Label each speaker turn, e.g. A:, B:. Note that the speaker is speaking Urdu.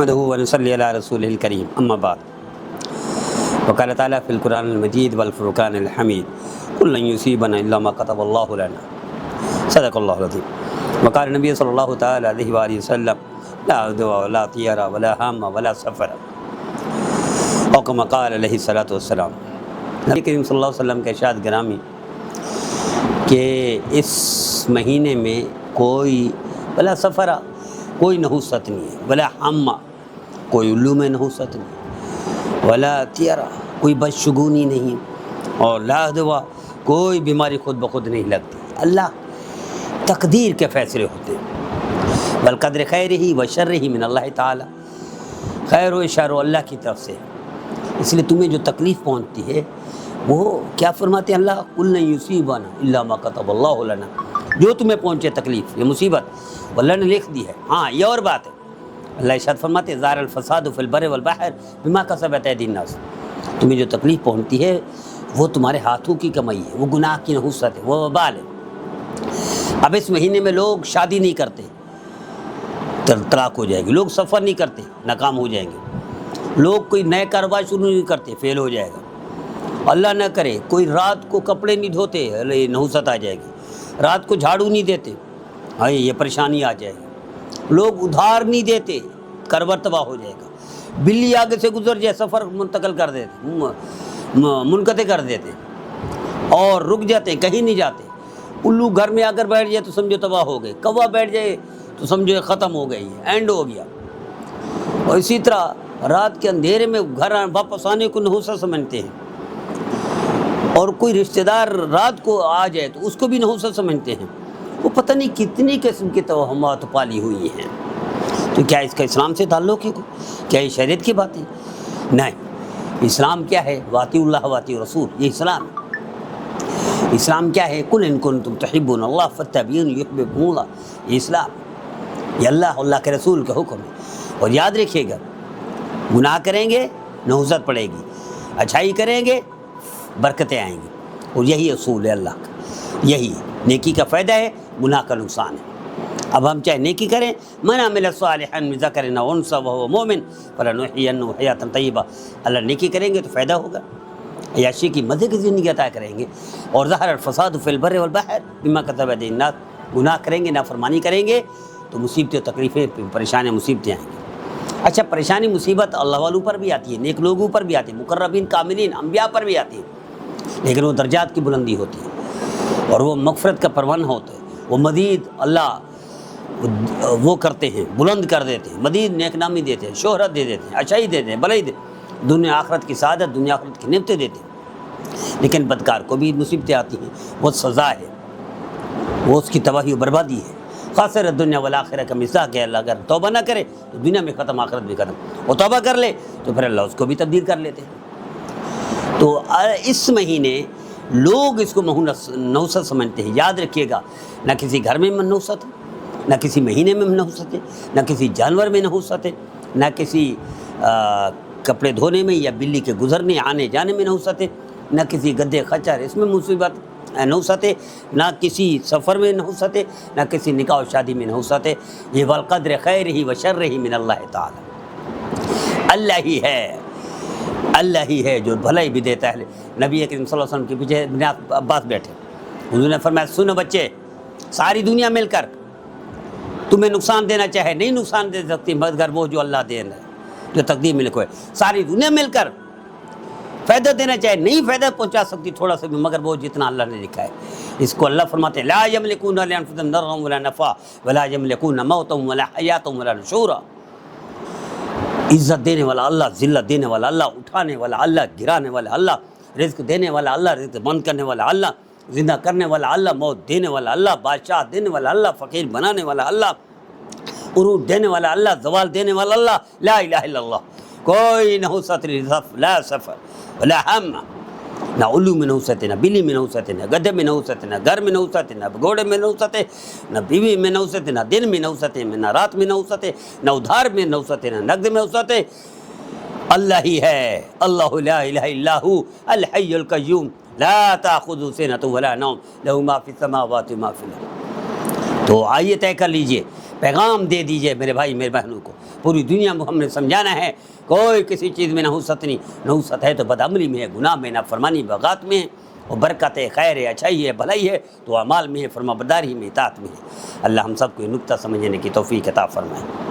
A: نحمده ونصلي على رسوله الكريم اما بعد وقال تعالى في القرآن المجيد والفرقان الحميد قل لن يصيبنا الا ما كتب الله لنا صدق الله العظيم وقال النبي صلى الله تعالى عليه وآله وسلم لا عدوى ولا طيرة ولا هامة ولا سفر اور كما قال علیہ الصلوۃ والسلام۔ نبی کریم صلی اللہ علیہ وسلم کے ارشاد گرامی کہ اس مہینے میں کوئی ولا سفرہ کوئی نحوست نہیں ہے، ولا ہامہ کوئی الو میں نحوست نہیں، ولا طیرہ کوئی بدشگونی نہیں، اور لا دوا کوئی بیماری خود بخود نہیں لگتی۔ اللہ تقدیر کے فیصلے ہوتے ہیں، بالقدر خیر ہی و شر ہی من اللہ تعالی، خیر و شر اللہ کی طرف سے۔ اس لیے تمہیں جو تکلیف پہنچتی ہے وہ کیا فرماتے ہیں اللہ؟ قل لن یصیبنا الا ما کتب اللہ لنا، جو تمہیں پہنچے تکلیف، یہ مصیبت اللہ نے لکھ دی ہے۔ ہاں یہ اور بات ہے، اللہ ارشاد فرماتے ہیں ظاہر الفساد فی البر والبحر بما کسبت ایدی الناس، تمہیں جو تکلیف پہنچتی ہے وہ تمہارے ہاتھوں کی کمائی ہے، وہ گناہ کی نحوست ہے، وہ وبال ہے۔ اب اس مہینے میں لوگ شادی نہیں کرتے، طلاق ہو جائے گی، لوگ سفر نہیں کرتے، ناکام ہو جائیں گے، لوگ کوئی نئے کاروبار شروع نہیں کرتے، فیل ہو جائے گا۔ اللہ نہ کرے کوئی رات کو کپڑے نہیں دھوتے، نحوست آ جائے گی، رات کو جھاڑو نہیں دیتے، ہاں یہ پریشانی آ جائے گی، لوگ ادھار نہیں دیتے، کاروبار تباہ ہو جائے گا، بلی آگے سے گزر جائے سفر منتقل کر دیتے، منقطع کر دیتے اور رک جاتے، کہیں نہیں جاتے، الو گھر میں آ کر بیٹھ جائے تو سمجھو تباہ ہو گئے، کوا بیٹھ جائے تو سمجھو ختم ہو گئی، اینڈ ہو گیا۔ اور اسی طرح رات کے اندھیرے میں گھر واپس آنے کو نحوست سمجھتے ہیں، اور کوئی رشتہ دار رات کو آ جائے تو اس کو بھی نحوست سمجھتے ہیں۔ وہ پتہ نہیں کتنی قسم کی توہمات پالی ہوئی ہیں۔ تو کیا اس کا اسلام سے تعلق ہے؟ کیا یہ شریعت کی بات ہے؟ نہیں، اسلام کیا ہے؟ واطیعوا اللہ واطیعوا رسول، یہ اسلام ہے۔ اسلام کیا ہے؟ قل ان کنتم تحبون اللہ فاتبعونی یحببکم اللہ، یہ اسلام، یہ اللہ کے رسول کا حکم ہے۔ اور یاد رکھیے گا، گناہ کریں گے نحوست پڑے گی، اچھائی کریں گے برکتیں آئیں گی، اور یہی اصول ہے اللہ کا، یہی نیکی کا فائدہ ہے، گناہ کا نقصان ہے۔ اب ہم چاہے نیکی کریں، من عمل صالحا من ذکر او انثی وهو مؤمن فلنحیینہ حیاۃ طیبہ، اللہ نیکی کریں گے تو فائدہ ہوگا، عیاشی کی مزے کی زندگی عطا کریں گے۔ اور ظہر الفساد فی البر والبحر بما کسبت ایدی الناس، گناہ کریں گے، نافرمانی کریں گے تو مصیبتیں و تکلیفیں، پریشانیاں مصیبتیں آئیں گی۔ اچھا، پریشانی مصیبت اللہ والوں پر بھی آتی ہے، نیک لوگوں پر بھی آتی ہے، مقربین کاملین انبیاء پر بھی آتی ہے، لیکن وہ درجات کی بلندی ہوتی ہے اور وہ مغفرت کا پروانہ ہوتا ہے، وہ مزید اللہ وہ کرتے ہیں، بلند کر دیتے ہیں، مزید نیک نامی دیتے ہیں، شہرت دے دیتے ہیں، اچھائی دیتے ہیں، بھلائی دیتے ہیں، دنیا آخرت کی سعادت، دنیا آخرت کی نعمتیں دیتے ہیں۔ لیکن بدکار کو بھی مصیبتیں آتی ہیں، وہ سزا ہے، وہ اس کی تباہی و بربادی ہے۔ خاسر دنیا والآخرہ کا مزاح ہے، اللہ اگر توبہ نہ کرے تو دنیا میں ختم، آخرت بھی ختم، وہ توبہ کر لے تو پھر اللہ اس کو بھی تبدیل کر لیتے ہیں۔ تو اس مہینے لوگ اس کو نحوست سمجھتے ہیں۔ یاد رکھیے گا، نہ کسی گھر میں نحوست ہے، نہ کسی مہینے میں نحوست ہے، نہ کسی جانور میں نحوست ہے، نہ کسی کپڑے دھونے میں یا بلی کے گزرنے آنے جانے میں نحوست ہے، نہ کسی گدے خچر اس میں مصیبت نحوست ہے، نہ کسی سفر میں نحوست ہے، نہ کسی نکاح و شادی میں نحوست ہے۔ یہ والقدر خیر ہی و شر ہی من اللہ تعالی، اللہ ہی ہے جو بھلائی بھی دیتا ہے۔ نبی کریم صلی اللہ علیہ وسلم کے پیچھے ابن عباس بیٹھے، انہوں نے فرمایا سنو بچے، ساری دنیا مل کر تمہیں نقصان دینا چاہے نہیں نقصان دے سکتی مگر وہ جو اللہ دے رہا ہے، جو تقدیر میں لکھو ہے۔ ساری دنیا مل کر فائدہ دینا چاہے نہیں فائدہ پہنچا سکتی تھوڑا سا بھی مگر وہ جتنا اللہ نے لکھا ہے۔ اس کو اللہ فرماتے ہیں لا یملکون لانفسہم ضرا ولا نفعا ولا یملکون موتا ولا حیاۃ ولا نشورا، عزت دینے والا اللہ، ذلت دینے والا اللہ، اٹھانے والا اللہ، گرانے والا اللہ، رزق دینے والا اللہ، رزق بند کرنے والا اللہ، زندہ کرنے والا اللہ، موت دینے والا اللہ، بادشاہ دینے والا اللہ، فقیر بنانے والا اللہ، عروج دینے والا اللہ، زوال دینے والا اللہ، لا الہ الا اللہ۔ کوئی نحوست لا سفر ولا ہم، نہ الو میں نحوست ہے، نہ بلی میں نحوست ہے، نہ گدھے میں نحوست ہے، نہ گھر میں نحوست ہے، نہ گھوڑے میں نحوست ہے، نہ بیوی میں نحوست ہے، نہ دن میں نحوست ہے، نہ رات میں نحوست ہے، نہ ادھار میں نحوست ہے، نہ نقد میں نحوست ہے۔ اللہ ہی ہے، اللہ لا الہ الا ہو الحی القیوم لا تأخذہ سنۃ ولا نوم لہ ما فی السماوات وما فی الارض۔ تو آئیے طے کر لیجئے، پیغام دے دیجئے میرے بھائی میرے بہنوں کو، پوری دنیا میں ہم نے سمجھانا ہے کوئی کسی چیز میں نحوست نہیں، نحوست ہے تو بدعملی میں ہے، گناہ میں، نافرمانی بغات میں ہے، اور برکت ہے، خیر ہے، اچھائی ہے، بھلائی ہے تو اعمال میں ہے، فرما برداری میں، اطاعت میں ہے۔ اللہ ہم سب کو یہ نقطہ سمجھنے کی توفیق عطا فرمائے۔